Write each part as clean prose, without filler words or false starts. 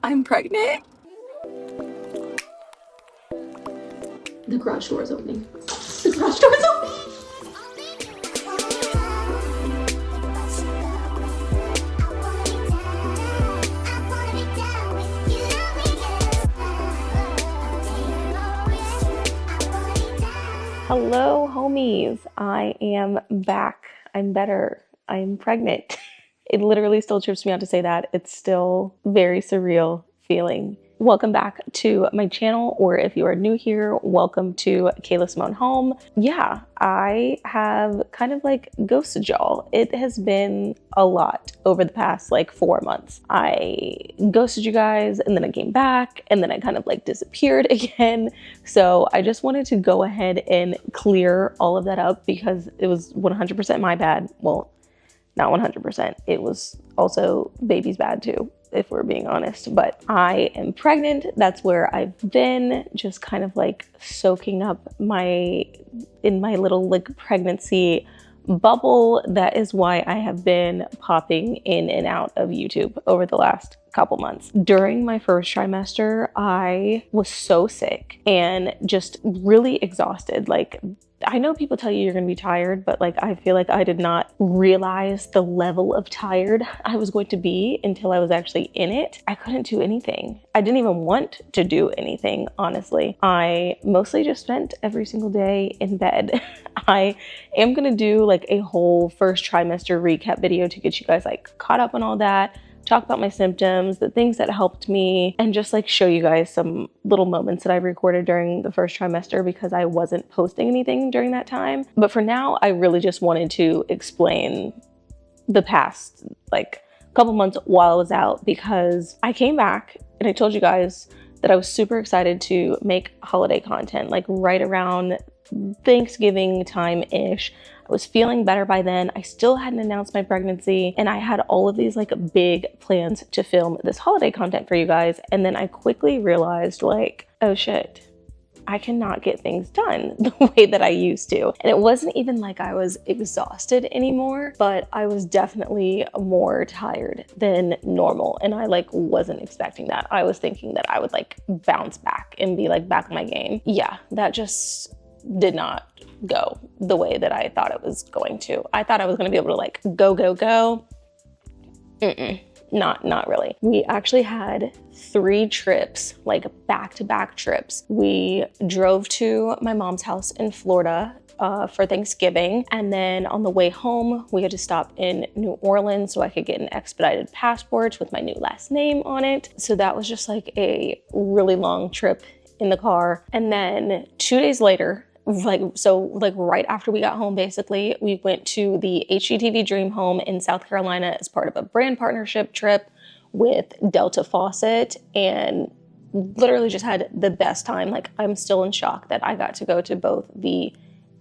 I'm pregnant. The garage door is opening. The garage door is opening. Hello, homies. I am back. I'm better. I'm pregnant. It literally still trips me out to say that. It's still very surreal feeling. Welcome back to my channel, or if you are new here, welcome to Kayla Simone Home. Yeah, I have kind of like ghosted y'all. It has been a lot over the past like 4 months. I ghosted you guys and then I came back and then I kind of like disappeared again. So I just wanted to go ahead and clear all of that up because it was 100% my bad. Well, not 100%. It was also baby's bad too, if we're being honest. But I am pregnant. That's where I've been, just kind of like soaking up in my little like pregnancy bubble. That is why I have been popping in and out of YouTube over the last couple months. During my first trimester, I was so sick and just really exhausted. Like, I know people tell you you're gonna be tired, but like, I feel like I did not realize the level of tired I was going to be until I was actually in it. I couldn't do anything. I didn't even want to do anything, honestly. I mostly just spent every single day in bed. I am gonna do like a whole first trimester recap video to get you guys like caught up on all that, talk about my symptoms, the things that helped me, and just like show you guys some little moments that I recorded during the first trimester because I wasn't posting anything during that time. But for now, I really just wanted to explain the past like couple months while I was out, because I came back and I told you guys that I was super excited to make holiday content, like right around Thanksgiving time-ish. I was feeling better by then. I still hadn't announced my pregnancy and I had all of these like big plans to film this holiday content for you guys. And then I quickly realized like, oh shit, I cannot get things done the way that I used to. And it wasn't even like I was exhausted anymore, but I was definitely more tired than normal. And I like wasn't expecting that. I was thinking that I would like bounce back and be like back in my game. Yeah, that just did not go the way that I thought it was going to. I thought I was going to be able to like go. Not really. We actually had 3 trips, like back-to-back trips. We drove to my mom's house in Florida for Thanksgiving. And then on the way home, we had to stop in New Orleans so I could get an expedited passport with my new last name on it. So that was just like a really long trip in the car. And then 2 days later, like right after we got home, basically, we went to the HGTV Dream Home in South Carolina as part of a brand partnership trip with Delta Faucet, and literally just had the best time. Like, I'm still in shock that I got to go to both the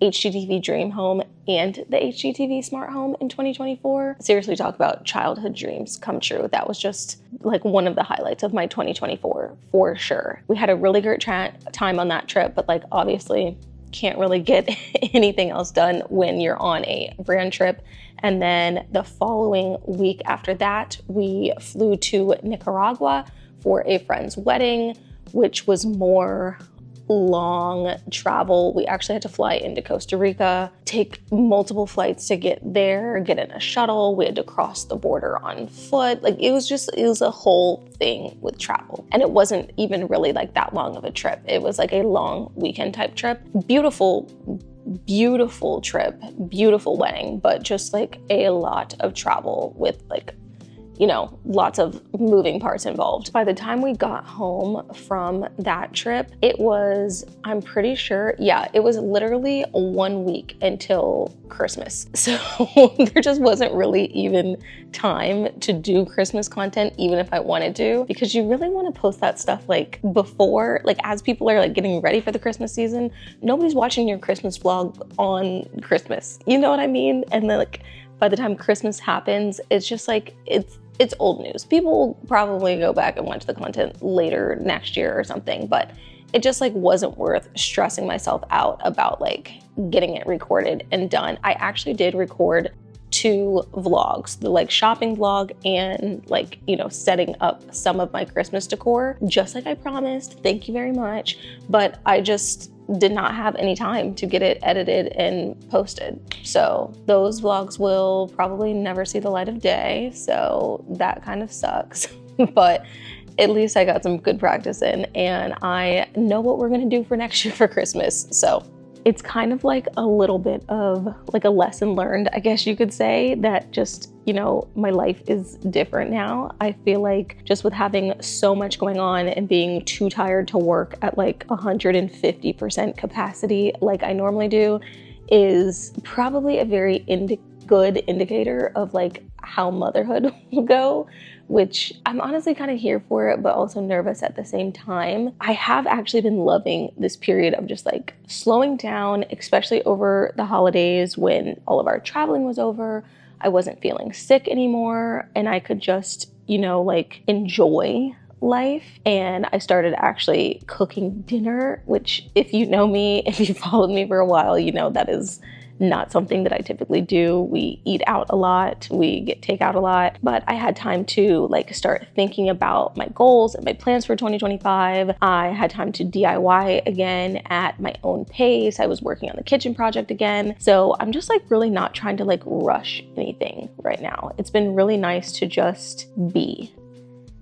HGTV Dream Home and the HGTV Smart Home in 2024. Seriously, talk about childhood dreams come true. That was just like one of the highlights of my 2024 for sure. We had a really great time on that trip, but like obviously can't really get anything else done when you're on a brand trip. And then the following week after that, we flew to Nicaragua for a friend's wedding, which was more long travel. We actually had to fly into Costa Rica, take multiple flights to get there, get in a shuttle. We had to cross the border on foot. Like, it was a whole thing with travel. And it wasn't even really like that long of a trip. It was like a long weekend type trip. Beautiful trip, beautiful wedding, but just like a lot of travel with like, you know, lots of moving parts involved. By the time we got home from that trip, it was, I'm pretty sure, yeah, it was literally 1 week until Christmas. So there just wasn't really even time to do Christmas content, even if I wanted to, because you really want to post that stuff like before, like as people are like getting ready for the Christmas season. Nobody's watching your Christmas vlog on Christmas. You know what I mean? And then like by the time Christmas happens, it's just like, it's old news. People will probably go back and watch the content later next year or something, but it just like wasn't worth stressing myself out about like getting it recorded and done. I actually did record 2 vlogs, the like shopping vlog and like, you know, setting up some of my Christmas decor, just like I promised. Thank you very much. But I just did not have any time to get it edited and posted. So those vlogs will probably never see the light of day. So that kind of sucks. But at least I got some good practice in, and I know what we're gonna do for next year for Christmas. So it's kind of like a little bit of like a lesson learned, I guess you could say, that just, you know, my life is different now. I feel like just with having so much going on and being too tired to work at like 150% capacity like I normally do is probably a very good indicator of like how motherhood will go, which I'm honestly kind of here for it, but also nervous at the same time. I have actually been loving this period of just like slowing down, especially over the holidays when all of our traveling was over. I wasn't feeling sick anymore, and I could just, you know, like enjoy life. And I started actually cooking dinner, which if you know me, if you followed me for a while, you know that is not something that I typically do. We eat out a lot, we get takeout a lot, but I had time to like start thinking about my goals and my plans for 2025. I had time to DIY again at my own pace. I was working on the kitchen project again. So I'm just like really not trying to like rush anything right now. It's been really nice to just be.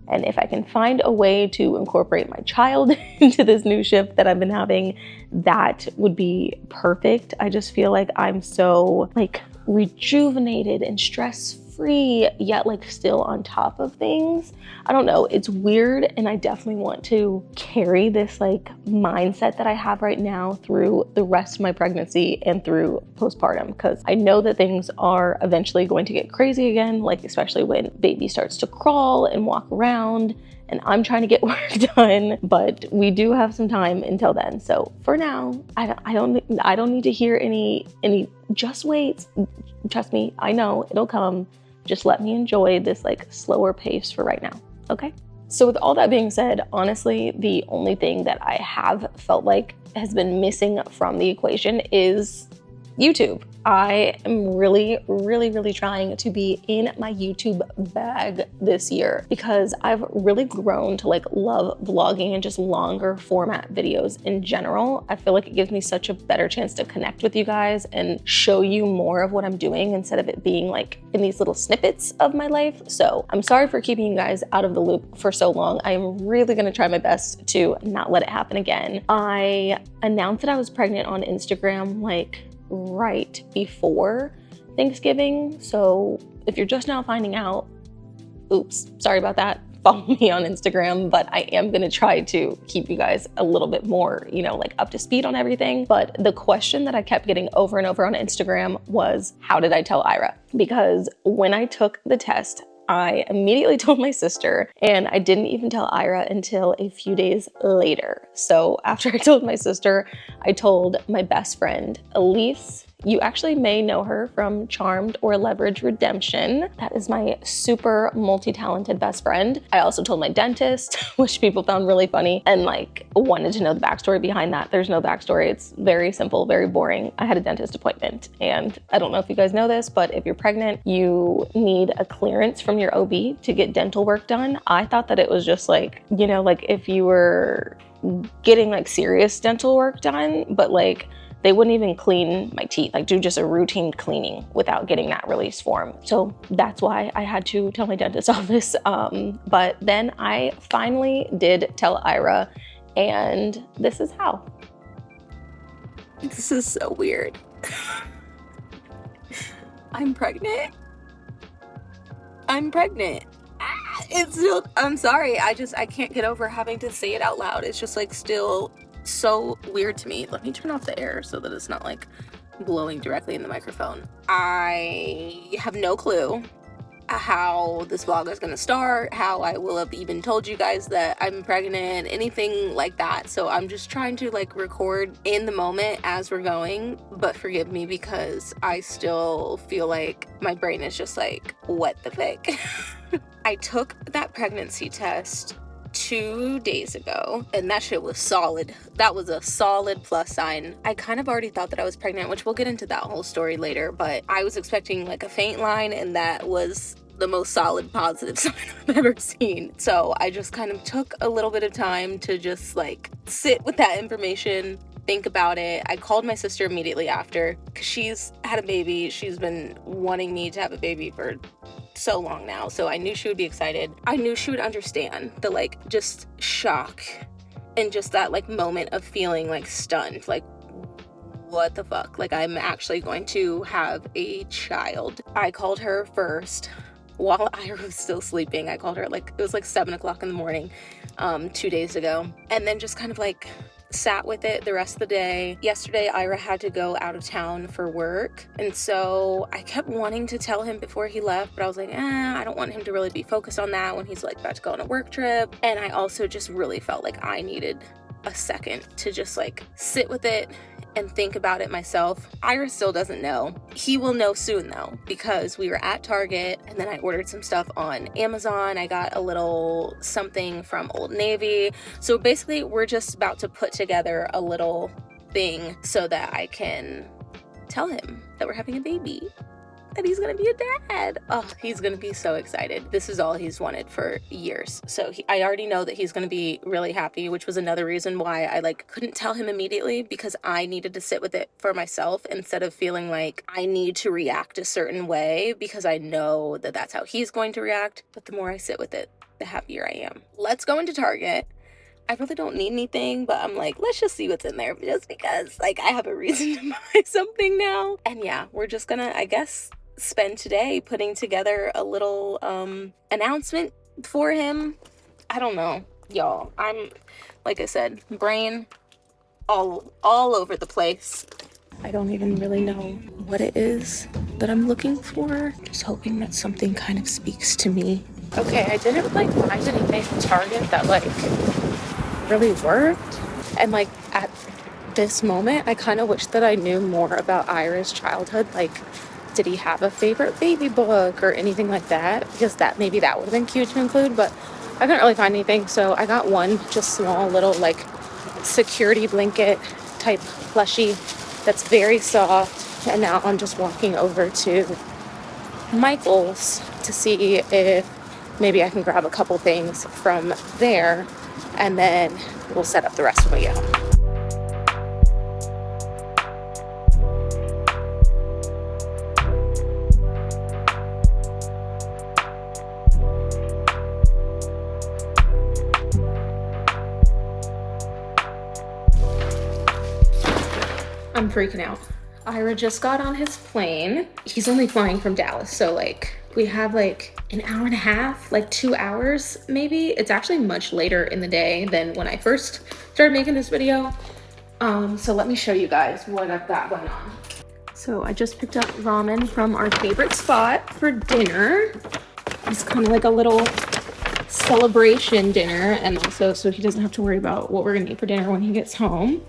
And if I can find a way to incorporate my child into this new shift that I've been having, that would be perfect. I just feel like I'm so like rejuvenated and stress-free, yet like still on top of things. I don't know, it's weird, and I definitely want to carry this like mindset that I have right now through the rest of my pregnancy and through postpartum, because I know that things are eventually going to get crazy again, like especially when baby starts to crawl and walk around and I'm trying to get work done, but we do have some time until then. So for now, I don't need to hear any just wait. Trust me, I know it'll come. Just let me enjoy this like slower pace for right now, okay? So with all that being said, honestly, the only thing that I have felt like has been missing from the equation is YouTube. I am really trying to be in my YouTube bag this year because I've really grown to like love vlogging and just longer format videos in general. I feel like it gives me such a better chance to connect with you guys and show you more of what I'm doing instead of it being like in these little snippets of my life. So I'm sorry for keeping you guys out of the loop for so long. I am really gonna try my best to not let it happen again. I announced that I was pregnant on Instagram like right before Thanksgiving. So if you're just now finding out, oops, sorry about that. Follow me on Instagram, but I am gonna try to keep you guys a little bit more, you know, like up to speed on everything. But the question that I kept getting over and over on Instagram was, how did I tell Ira? Because when I took the test, I immediately told my sister, and I didn't even tell Ira until a few days later. So after I told my sister, I told my best friend, Elise. You actually may know her from Charmed or Leverage Redemption. That is my super multi-talented best friend. I also told my dentist, which people found really funny, and like wanted to know the backstory behind that. There's no backstory. It's very simple, very boring. I had a dentist appointment, and I don't know if you guys know this, but if you're pregnant, you need a clearance from your OB to get dental work done. I thought that it was just like, you know, like if you were getting like serious dental work done, but like they wouldn't even clean my teeth, like do just a routine cleaning without getting that release form. So that's why I had to tell my dentist's office. But then I finally did tell Ira, and this is how. This is so weird. I'm pregnant. It's still, I'm sorry, I can't get over having to say it out loud. It's just like still so weird to me. Let me turn off the air so that it's not like blowing directly in the microphone. I have no clue how this vlog is gonna start, how I will have even told you guys that I'm pregnant, anything like that. So I'm just trying to like record in the moment as we're going, but forgive me because I still feel like my brain is just like, what the fuck? I took that pregnancy test 2 days ago, and that shit was solid. That was a solid plus sign. I kind of already thought that I was pregnant, which we'll get into that whole story later, but I was expecting like a faint line, and that was the most solid positive sign I've ever seen. So I just kind of took a little bit of time to just like sit with that information, think about it. I called my sister immediately after because she's had a baby. She's been wanting me to have a baby for so long now, so I knew she would be excited. I knew she would understand the like just shock and just that like moment of feeling like stunned, like what the fuck, like I'm actually going to have a child. I called her first while Ira was still sleeping. I called her like it was like 7 o'clock in the morning 2 days ago, and then just kind of like sat with it the rest of the day. Yesterday, Ira had to go out of town for work, and so I kept wanting to tell him before he left, but I was like, I don't want him to really be focused on that when he's like about to go on a work trip. And I also just really felt like I needed a second to just like sit with it and think about it myself. Ira still doesn't know. He will know soon though, because we were at Target and then I ordered some stuff on Amazon. I got a little something from Old Navy. So basically we're just about to put together a little thing so that I can tell him that we're having a baby, that he's gonna be a dad. Oh, he's gonna be so excited. This is all he's wanted for years. So I already know that he's gonna be really happy, which was another reason why I like couldn't tell him immediately, because I needed to sit with it for myself instead of feeling like I need to react a certain way because I know that that's how he's going to react. But the more I sit with it, the happier I am. Let's go into Target. I really don't need anything, but I'm like, let's just see what's in there just because like I have a reason to buy something now. And yeah, we're just gonna, I guess, spend today putting together a little announcement for him. I don't know, y'all. I'm, like I said, brain all over the place. I don't even really know what it is that I'm looking for. Just hoping that something kind of speaks to me. Okay, I didn't like find anything at Target that like really worked. And like at this moment, I kind of wish that I knew more about Ira's childhood. Like, did he have a favorite baby book or anything like that? Because that maybe that would have been cute to include, but I couldn't really find anything. So I got one just small little like security blanket type plushie that's very soft. And now I'm just walking over to Michael's to see if maybe I can grab a couple things from there, and then we'll set up the rest when we get home. I'm freaking out. Ira just got on his plane. He's only flying from Dallas, so like we have like an hour and a half, like 2 hours maybe. It's actually much later in the day than when I first started making this video. So let me show you guys what I've got going on. So I just picked up ramen from our favorite spot for dinner. It's kind of like a little celebration dinner, and also so he doesn't have to worry about what we're gonna eat for dinner when he gets home.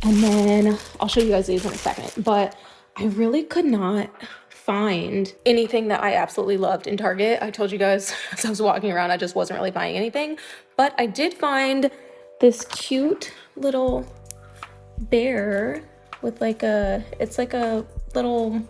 And then I'll show you guys these in a second, but I really could not find anything that I absolutely loved in Target. I told you guys as I was walking around, I just wasn't really buying anything, but I did find this cute little bear with like it's like a little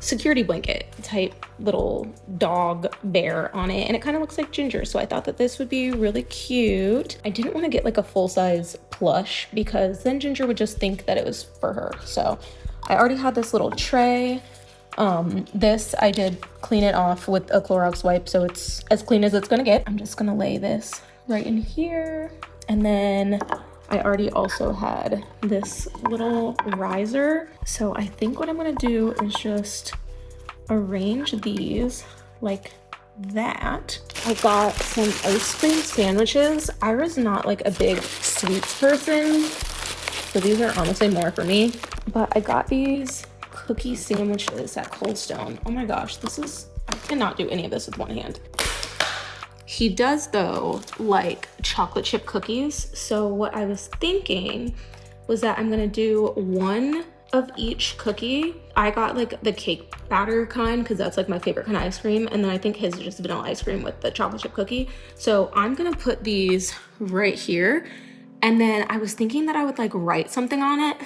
security blanket type little dog bear on it, and it kind of looks like Ginger, so I thought that this would be really cute. I didn't want to get like a full-size plush because then Ginger would just think that it was for her, so I already had this little tray. This I did clean it off with a Clorox wipe, so it's as clean as it's gonna get. I'm just gonna lay this right in here, and then I already also had this little riser. So I think what I'm gonna do is just arrange these like that. I got some ice cream sandwiches. Ira's not like a big sweets person, so these are honestly more for me. But I got these cookie sandwiches at Cold Stone. Oh my gosh, I cannot do any of this with one hand. He does though like chocolate chip cookies. So what I was thinking was that I'm gonna do one of each cookie. I got like the cake batter kind because that's like my favorite kind of ice cream. And then I think his is just vanilla ice cream with the chocolate chip cookie. So I'm gonna put these right here. And then I was thinking that I would like write something on it.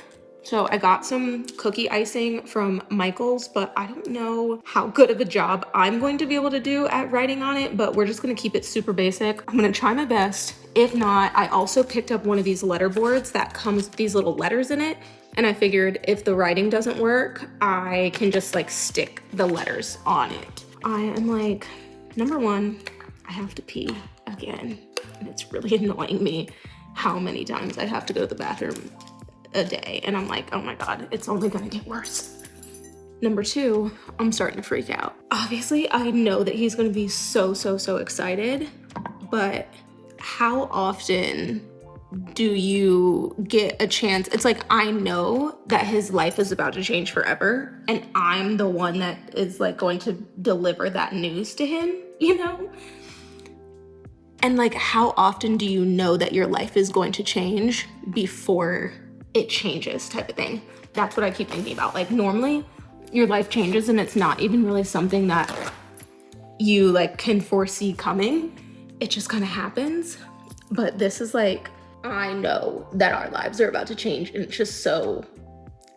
So I got some cookie icing from Michael's, but I don't know how good of a job I'm going to be able to do at writing on it, but we're just gonna keep it super basic. I'm gonna try my best. If not, I also picked up one of these letter boards that comes with these little letters in it. And I figured if the writing doesn't work, I can just like stick the letters on it. I am like, number one, I have to pee again. And it's really annoying me how many times I have to go to the bathroom a day. And I'm like, oh my God, it's only gonna get worse. Number two, I'm starting to freak out. Obviously, I know that he's gonna be so excited, but how often do you get a chance? It's like, I know that his life is about to change forever, and I'm the one that is like going to deliver that news to him, you know? And like, how often do you know that your life is going to change before it changes type of thing? That's what I keep thinking about. Like, normally your life changes and it's not even really something that you like can foresee coming. It just kind of happens. But this is like, I know that our lives are about to change, and it's just so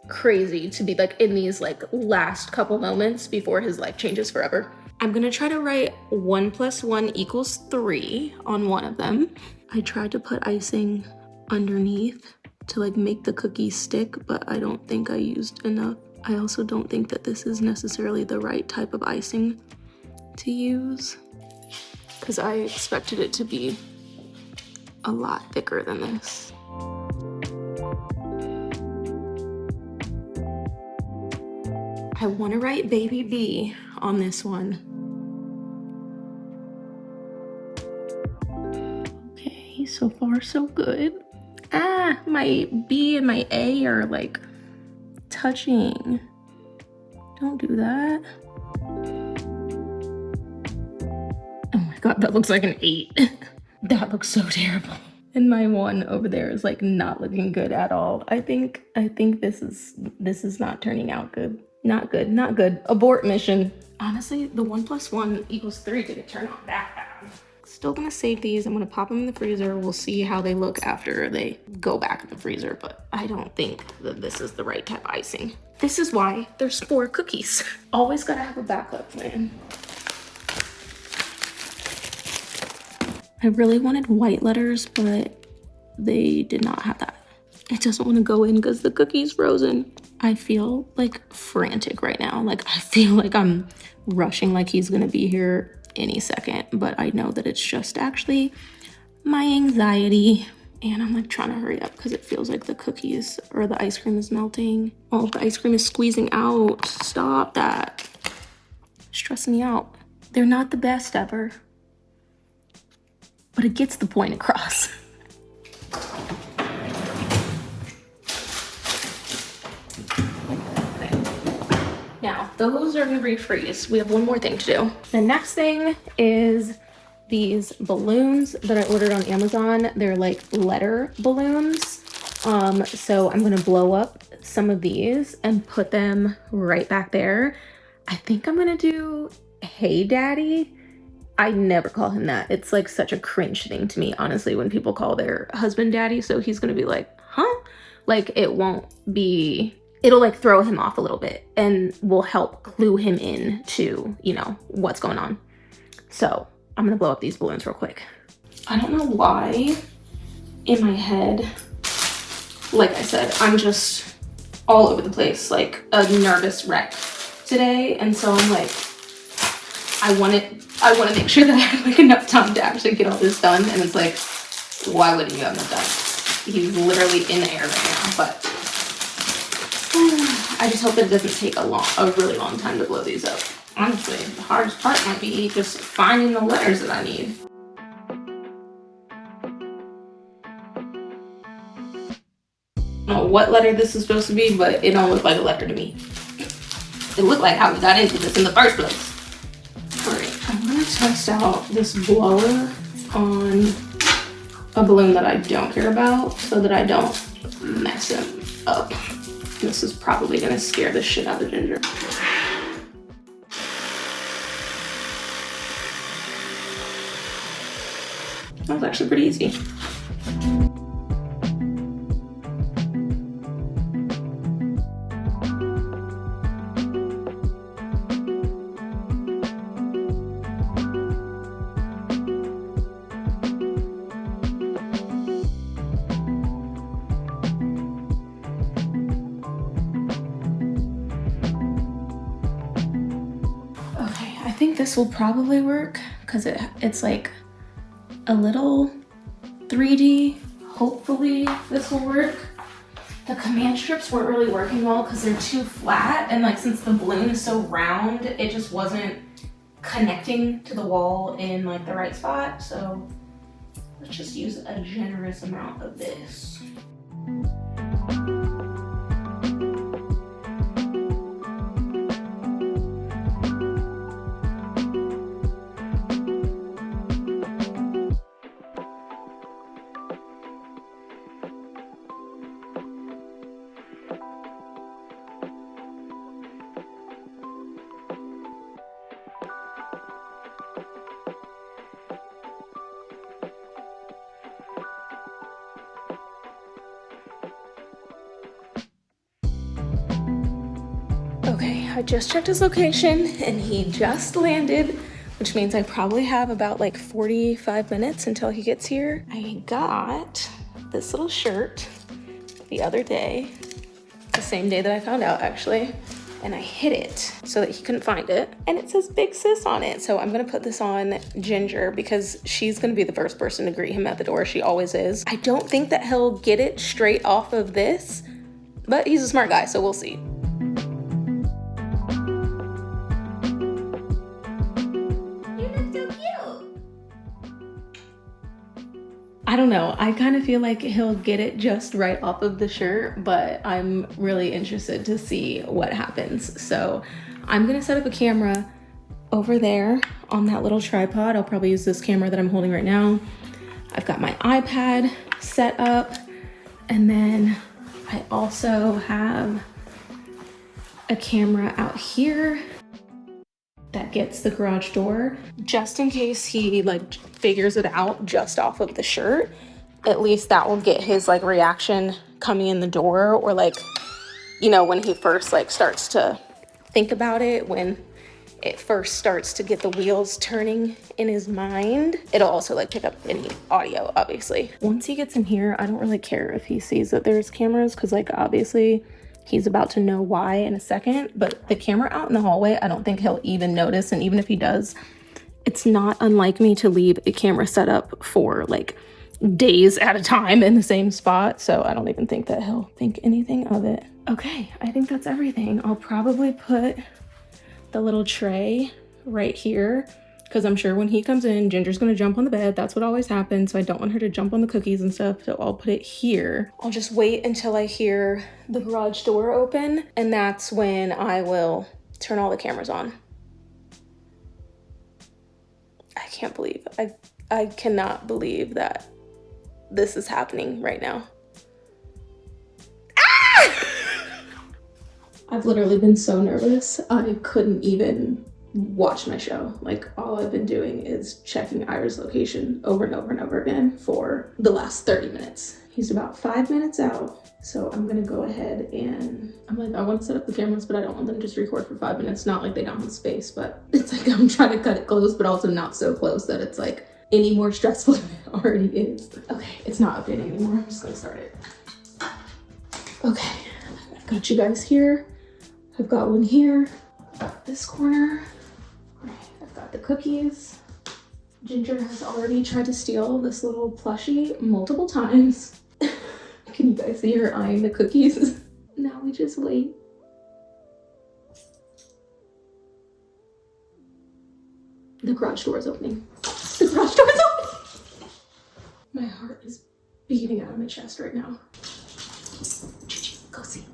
crazy to be like in these like last couple moments before his life changes forever. I'm gonna try to write 1 + 1 = 3 on one of them. I tried to put icing underneath to like make the cookie stick, but I don't think I used enough. I also don't think that this is necessarily the right type of icing to use, because I expected it to be a lot thicker than this. I want to write baby B on this one. Okay, so far so good. Ah, my B and my A are like touching. Don't do that. Oh my God, that looks like an 8. That looks so terrible. And my one over there is like not looking good at all. I think this is not turning out good. Not good. Abort mission. Honestly, the 1 + 1 = 3 didn't turn out that bad. Still gonna save these. I'm gonna pop them in the freezer. We'll see how they look after they go back in the freezer, but I don't think that this is the right type of icing. This is why there's 4 cookies. Always gotta have a backup plan. I really wanted white letters, but they did not have that. It doesn't want to go in because the cookie's frozen. I feel like frantic right now. Like, I feel like I'm rushing, like he's gonna be here any second, but I know that it's just actually my anxiety. And I'm like trying to hurry up because it feels like the cookies or the ice cream is melting. Oh, the ice cream is squeezing out. Stop that. It's stressing me out. They're not the best ever, but it gets the point across. Now, those are gonna refreeze. We have one more thing to do. The next thing is these balloons that I ordered on Amazon. They're like letter balloons. So I'm gonna blow up some of these and put them right back there. I think I'm gonna do Hey Daddy. I never call him that. It's like such a cringe thing to me, honestly, when people call their husband daddy. So he's gonna be like, huh? Like, it won't be, it'll like throw him off a little bit and will help clue him in to, you know, what's going on. So I'm gonna blow up these balloons real quick. I don't know why in my head, like I said, I'm just all over the place, like a nervous wreck today. And so I'm like, I want to make sure that I have like enough time to actually get all this done. And it's like, why wouldn't you have enough time? He's literally in the air right now, but I just hope it doesn't take a really long time to blow these up. Honestly, the hardest part might be just finding the letters that I need. I don't know what letter this is supposed to be, but it don't look like a letter to me. It looked like how we got into this in the first place. Alright, I'm gonna test out this blower on a balloon that I don't care about so that I don't mess him up. This is probably gonna scare the shit out of Ginger. That was actually pretty easy. Okay, I think this will probably work because it's like a little 3D. Hopefully this will work. The command strips weren't really working well because they're too flat, and like since the balloon is so round, it just wasn't connecting to the wall in like the right spot. So let's just use a generous amount of this. Okay, I just checked his location and he just landed, which means I probably have about like 45 minutes until he gets here. I got this little shirt the other day, the same day that I found out actually, and I hid it so that he couldn't find it. And it says Big Sis on it. So I'm gonna put this on Ginger because she's gonna be the first person to greet him at the door. She always is. I don't think that he'll get it straight off of this, but he's a smart guy, so we'll see. I don't know, I kind of feel like he'll get it just right off of the shirt, but I'm really interested to see what happens. So I'm gonna set up a camera over there on that little tripod. I'll probably use this camera that I'm holding right now. I've got my iPad set up, and then I also have a camera out here that gets the garage door, just in case he like figures it out just off of the shirt. At least that will get his like reaction coming in the door, or like, you know, when he first like starts to think about it, when it first starts to get the wheels turning in his mind. It'll also like pick up any audio, obviously. Once he gets in here, I don't really care if he sees that there's cameras, because like obviously he's about to know why in a second, but the camera out in the hallway, I don't think he'll even notice. And even if he does, it's not unlike me to leave a camera set up for like days at a time in the same spot. So I don't even think that he'll think anything of it. Okay, I think that's everything. I'll probably put the little tray right here, because I'm sure when he comes in, Ginger's gonna jump on the bed. That's what always happens. So I don't want her to jump on the cookies and stuff. So I'll put it here. I'll just wait until I hear the garage door open, and that's when I will turn all the cameras on. I can't believe, I cannot believe that this is happening right now. Ah! I've literally been so nervous. I couldn't even watch my show. Like, all I've been doing is checking Ira's location over and over and over again for the last 30 minutes. He's about 5 minutes out. So I'm gonna go ahead and I'm like, I want to set up the cameras, but I don't want them to just record for 5 minutes. Not like they don't have space, but it's like I'm trying to cut it close, but also not so close that it's like any more stressful than it already is. Okay, it's not updating anymore. I'm just gonna start it. Okay, I've got you guys here. I've got one here, this corner. I've got the cookies. Ginger has already tried to steal this little plushie multiple times. Can you guys see her eyeing the cookies? Now we just wait. The garage door is opening. The garage door is opening! My heart is beating out of my chest right now. Gigi, go see.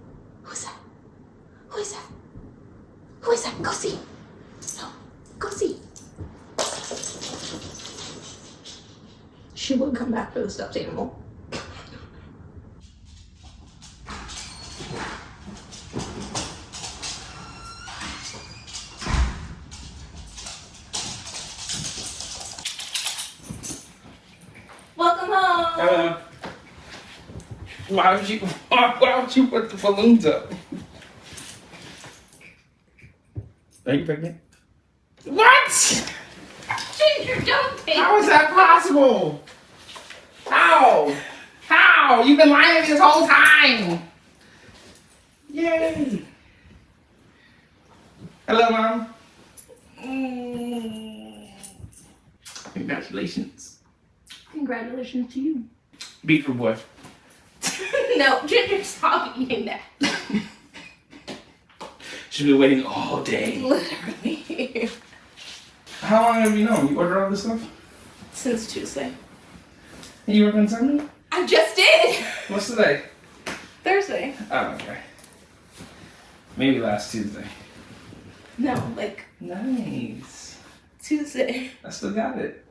Who's that? Who is that? Who is that? Go see. No, go see. She will come back for the stuffed animal. Hello. Why would you put the balloons up? Are you pregnant? What? Ginger, don't take How is that possible? How? How? You've been lying to me this whole time. Yay. Hello, Mom. Congratulations. Congratulations to you. Beat for boy. No, Ginger, stop eating that. She's been waiting all day. Literally. How long have you known? You ordered all this stuff? Since Tuesday. You work on Sunday? I just did. What's today? Thursday. Oh, okay. Maybe last Tuesday. No, like Nice. Tuesday. I still got it.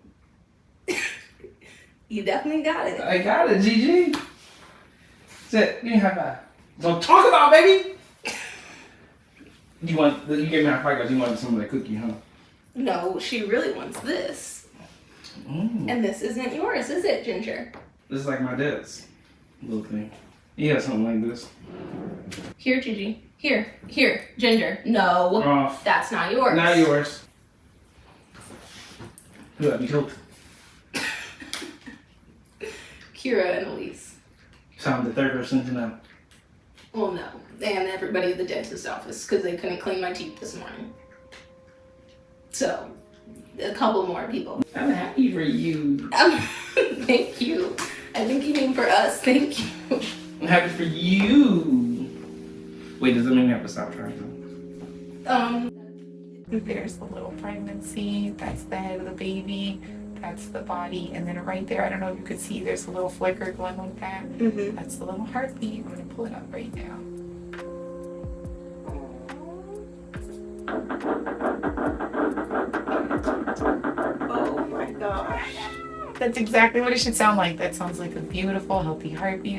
You definitely got it. I got it, GG. Sit. Give me a high five. Don't talk about, baby. You gave me a high five because you wanted some of that cookie, huh? No, she really wants this. Mm. And this isn't yours, is it, Ginger? This is like my dad's little thing. He has something like this. Here, Gigi. Here, Ginger. No, Off. that's not yours. Not yours. Who let me told? Kira and Elise. So I'm the third person to know. Well, no. And everybody at the dentist's office because they couldn't clean my teeth this morning. So, a couple more people. I'm happy for you. Thank you. I think you mean for us. Thank you. I'm happy for you. Wait, does that mean we have to stop trying? There's the little pregnancy, that's the head of the baby, that's the body, and then right there, I don't know if you could see, there's a little flicker going like that. Mm-hmm. That's the little heartbeat. I'm gonna pull it up right now. Oh my gosh. That's exactly what it should sound like. That sounds like a beautiful, healthy heartbeat.